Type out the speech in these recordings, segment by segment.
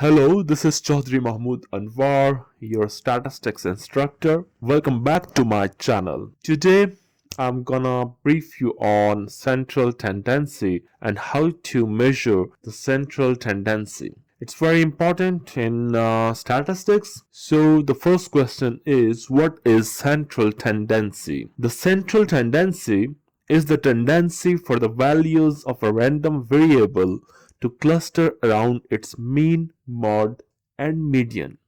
Hello, this is Chaudhry Mahmood Anwar, your statistics instructor. Welcome back to my channel. Today, I'm gonna brief you on central tendency and how to measure the central tendency. It's very important in statistics. So the first question is, what is central tendency? The central tendency is the tendency for the values of a random variable to cluster around its mean, mode, and median.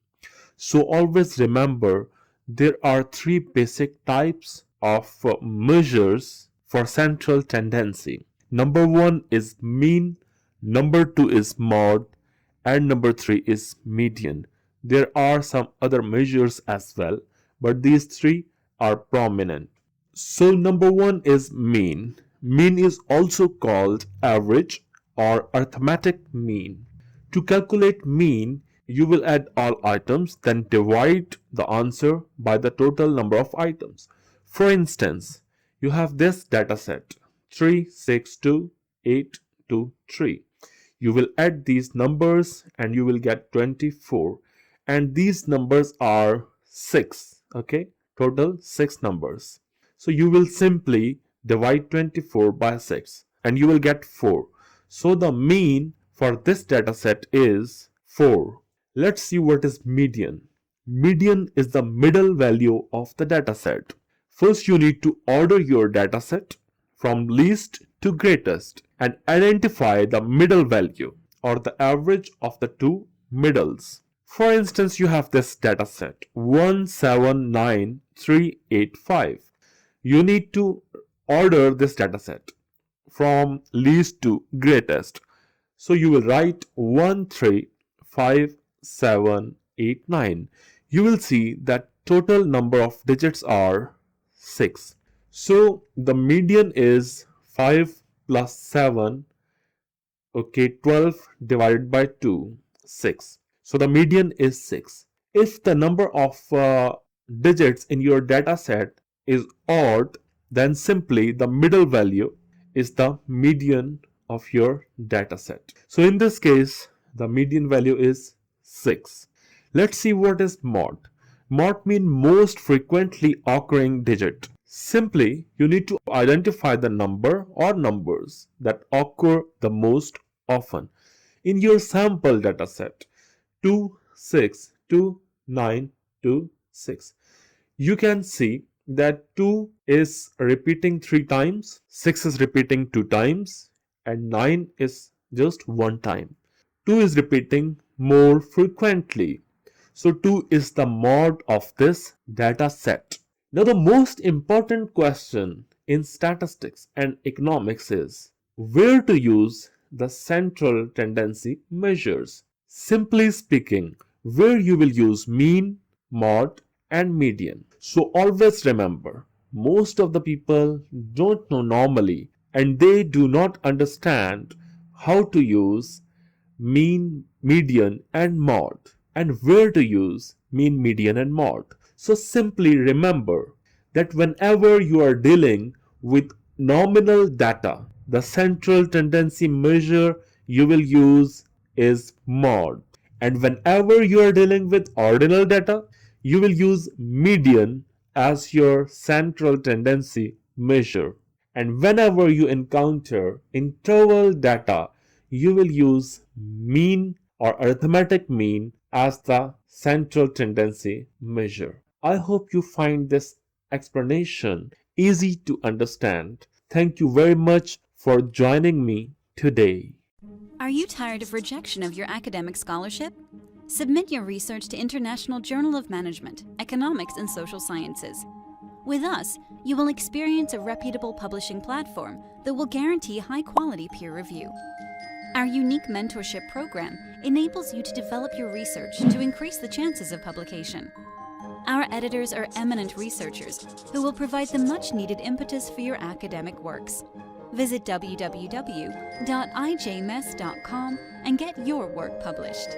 So always remember, there are three basic types of measures for central tendency. Number one is mean, number two is mode, and number three is median. There are some other measures as well, but these three are prominent. So number one is mean. Mean is also called average or arithmetic mean. To calculate mean, you will add all items, then divide the answer by the total number of items. For instance, you have this data set 3, 6, 2, 8, 2, 3. You will add these numbers and you will get 24. And these numbers are 6. Okay, total 6 numbers. So you will simply divide 24 by 6 and you will get 4. So the mean for this data set is 4. Let's see what is median. Median is the middle value of the data set. First, you need to order your data set from least to greatest and identify the middle value or the average of the two middles. For instance, you have this data set 179385. You need to order this data set from least to greatest. So you will write 135789. You will see that total number of digits are 6. So the median is 5 plus 7, okay, 12 divided by 2, 6. So the median is 6. If the number of digits in your data set is odd, then simply the middle value is the median of your data set. So in this case, the median value is 6. Let's see what is mode. Mode means most frequently occurring digit. Simply, you need to identify the number or numbers that occur the most often. In your sample data set, 2, 6, 2, 9, 2, 6. You can see that 2 is repeating 3 times, 6 is repeating 2 times, and 9 is just 1 time. 2 is repeating more frequently. So 2 is the mode of this data set. Now the most important question in statistics and economics is where to use the central tendency measures. Simply speaking, where you will use mean, mode, and median. So always remember, most of the people don't know normally and they do not understand how to use mean, median, and mode, and where to use mean, median, and mode. So simply remember that whenever you are dealing with nominal data, the central tendency measure you will use is mode. And whenever you are dealing with ordinal data, you will use median as your central tendency measure. And whenever you encounter interval data, you will use mean or arithmetic mean as the central tendency measure. I hope you find this explanation easy to understand. Thank you very much for joining me today. Are you tired of rejection of your academic scholarship? Submit your research to International Journal of Management, Economics and Social Sciences. With us, you will experience a reputable publishing platform that will guarantee high-quality peer review. Our unique mentorship program enables you to develop your research to increase the chances of publication. Our editors are eminent researchers who will provide the much-needed impetus for your academic works. Visit www.ijmes.com and get your work published.